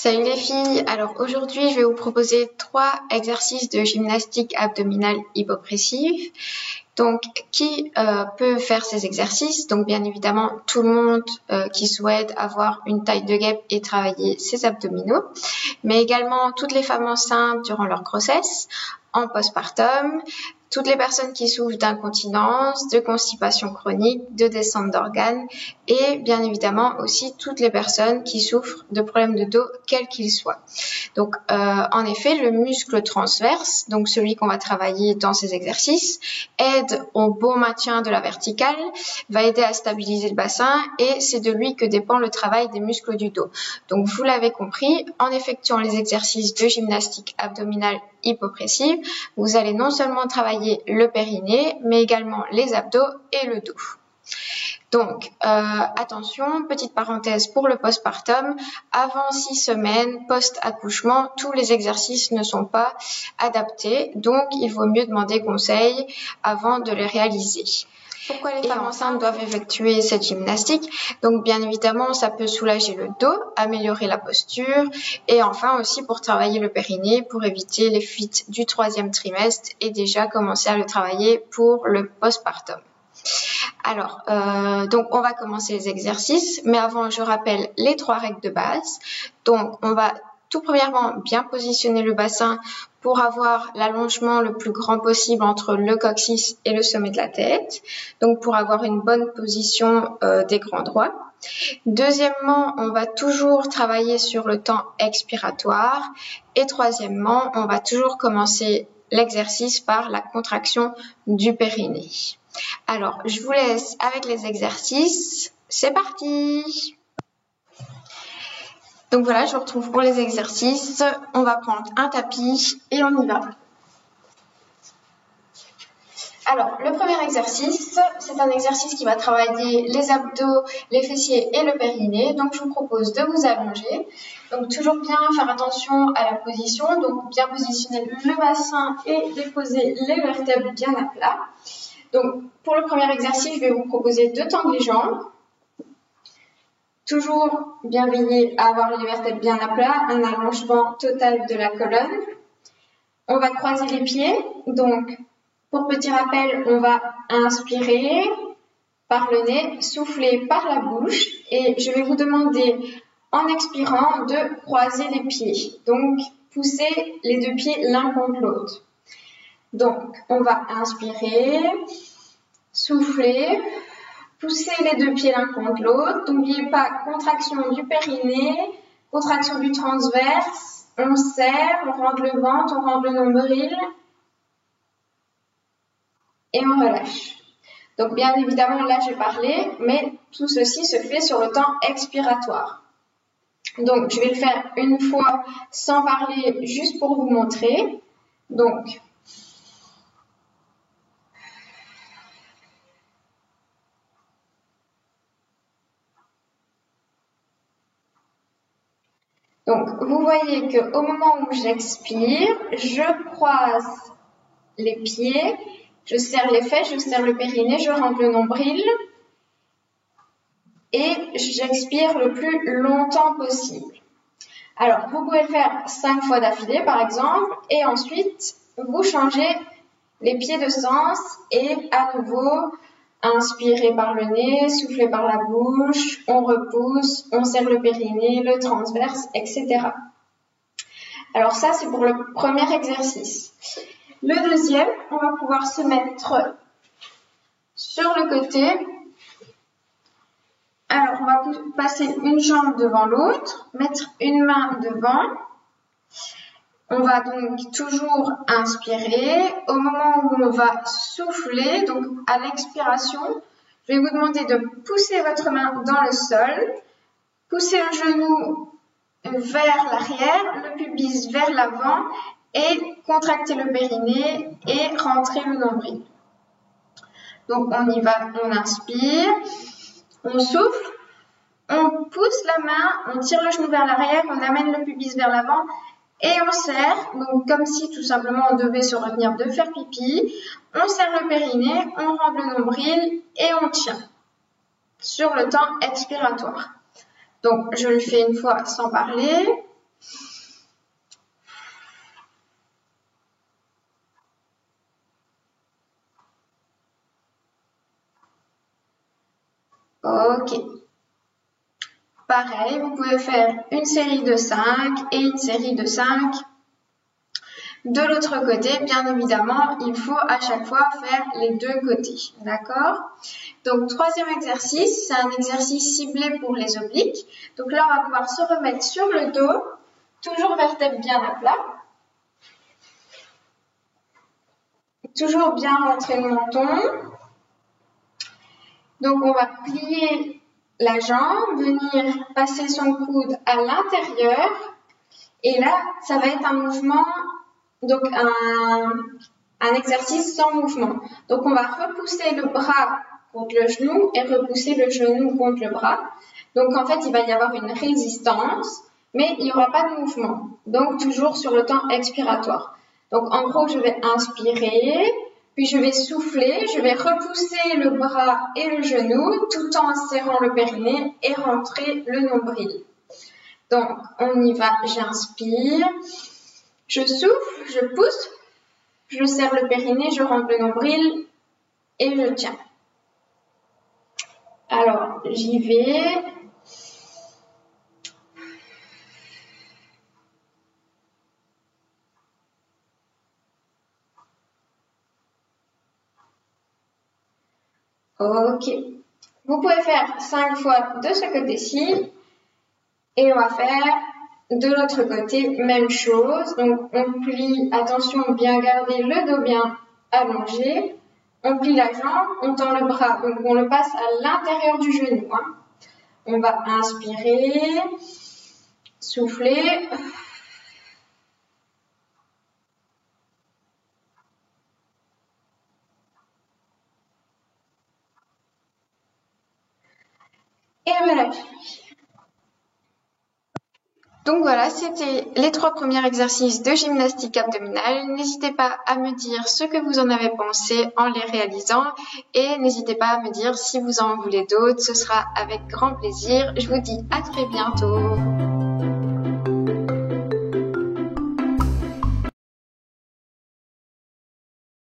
Salut les filles, alors aujourd'hui je vais vous proposer 3 exercices de gymnastique abdominale hypopressive. Donc qui peut faire ces exercices? Donc bien évidemment tout le monde qui souhaite avoir une taille de guêpe et travailler ses abdominaux, mais également toutes les femmes enceintes durant leur grossesse, en postpartum, toutes les personnes qui souffrent d'incontinence, de constipation chronique, de descente d'organes et bien évidemment aussi toutes les personnes qui souffrent de problèmes de dos, quels qu'ils soient. Donc en effet, le muscle transverse, donc celui qu'on va travailler dans ces exercices, aide au bon maintien de la verticale, va aider à stabiliser le bassin et c'est de lui que dépend le travail des muscles du dos. Donc vous l'avez compris, en effectuant les exercices de gymnastique abdominale hypopressive, vous allez non seulement travailler le périnée, mais également les abdos et le dos. Donc, attention, petite parenthèse pour le postpartum, avant 6 semaines post-accouchement, tous les exercices ne sont pas adaptés, donc il vaut mieux demander conseil avant de les réaliser. Pourquoi les femmes enceintes doivent effectuer cette gymnastique? Donc bien évidemment, ça peut soulager le dos, améliorer la posture et enfin aussi pour travailler le périnée, pour éviter les fuites du 3e trimestre et déjà commencer à le travailler pour le postpartum. Alors, donc on va commencer les exercices, mais avant je rappelle les 3 règles de base. Donc on va tout premièrement bien positionner le bassin pour avoir l'allongement le plus grand possible entre le coccyx et le sommet de la tête, donc pour avoir une bonne position des grands droits. Deuxièmement, on va toujours travailler sur le temps expiratoire et troisièmement, on va toujours commencer l'exercice par la contraction du périnée. Alors, je vous laisse avec les exercices. C'est parti! Donc voilà, je vous retrouve pour les exercices. On va prendre un tapis et on y va. Alors, le premier exercice, c'est un exercice qui va travailler les abdos, les fessiers et le périnée. Donc, je vous propose de vous allonger. Donc, toujours bien faire attention à la position. Donc, bien positionner le bassin et déposer les vertèbres bien à plat. Donc, pour le premier exercice, je vais vous proposer de tendre les jambes. Toujours bien veiller à avoir les vertèbres bien à plat, un allongement total de la colonne. On va croiser les pieds. Donc, pour petit rappel, on va inspirer par le nez, souffler par la bouche. Et je vais vous demander, en expirant, de croiser les pieds. Donc, pousser les 2 pieds l'un contre l'autre. Donc, on va inspirer, souffler, pousser les 2 pieds l'un contre l'autre. N'oubliez pas, contraction du périnée, contraction du transverse. On serre, on rentre le ventre, on rentre le nombril. Et on relâche. Donc, bien évidemment, là, j'ai parlé, mais tout ceci se fait sur le temps expiratoire. Donc, je vais le faire une fois sans parler, juste pour vous montrer. Donc, vous voyez qu'au moment où j'expire, je croise les pieds, je serre les fesses, je serre le périnée, je rentre le nombril et j'expire le plus longtemps possible. Alors, vous pouvez le faire 5 fois d'affilée, par exemple, et ensuite, vous changez les pieds de sens et à nouveau, inspirez par le nez, soufflez par la bouche, on repousse, on serre le périnée, le transverse, etc. Alors ça, c'est pour le premier exercice. Le deuxième, on va pouvoir se mettre sur le côté. Alors, on va passer une jambe devant l'autre, mettre une main devant. On va donc toujours inspirer. Au moment où on va souffler, donc à l'expiration, je vais vous demander de pousser votre main dans le sol, pousser le genou vers l'arrière, le pubis vers l'avant et contracter le périnée et rentrer le nombril. Donc on y va, on inspire, on souffle, on pousse la main, on tire le genou vers l'arrière, on amène le pubis vers l'avant et on serre, donc comme si tout simplement on devait se retenir de faire pipi. On serre le périnée, on rentre le nombril et on tient sur le temps expiratoire. Donc je le fais une fois sans parler. Ok. Pareil, vous pouvez faire une série de 5 et une série de 5. De l'autre côté, bien évidemment, il faut à chaque fois faire les deux côtés. D'accord? Donc, troisième exercice, c'est un exercice ciblé pour les obliques. Donc là, on va pouvoir se remettre sur le dos, toujours vertèbre bien à plat. Toujours bien rentrer le menton. Donc, on va plier la jambe, venir passer son coude à l'intérieur. Et là, ça va être un mouvement, donc un exercice sans mouvement. Donc, on va repousser le bras contre le genou et repousser le genou contre le bras. Donc, en fait, il va y avoir une résistance, mais il n'y aura pas de mouvement. Donc, toujours sur le temps expiratoire. Donc, en gros, je vais inspirer, puis je vais souffler, je vais repousser le bras et le genou tout en serrant le périnée et rentrer le nombril. Donc, on y va, j'inspire, je souffle, je pousse, je serre le périnée, je rentre le nombril et je tiens. Alors, j'y vais. Ok. Vous pouvez faire 5 fois de ce côté-ci. Et on va faire de l'autre côté, même chose. Donc, on plie, attention, bien garder le dos bien allongé. On plie la jambe, on tend le bras, donc on le passe à l'intérieur du genou. Hein. On va inspirer, souffler. Et relâcher. Donc voilà, c'était les 3 premiers exercices de gymnastique abdominale. N'hésitez pas à me dire ce que vous en avez pensé en les réalisant et n'hésitez pas à me dire si vous en voulez d'autres, ce sera avec grand plaisir. Je vous dis à très bientôt.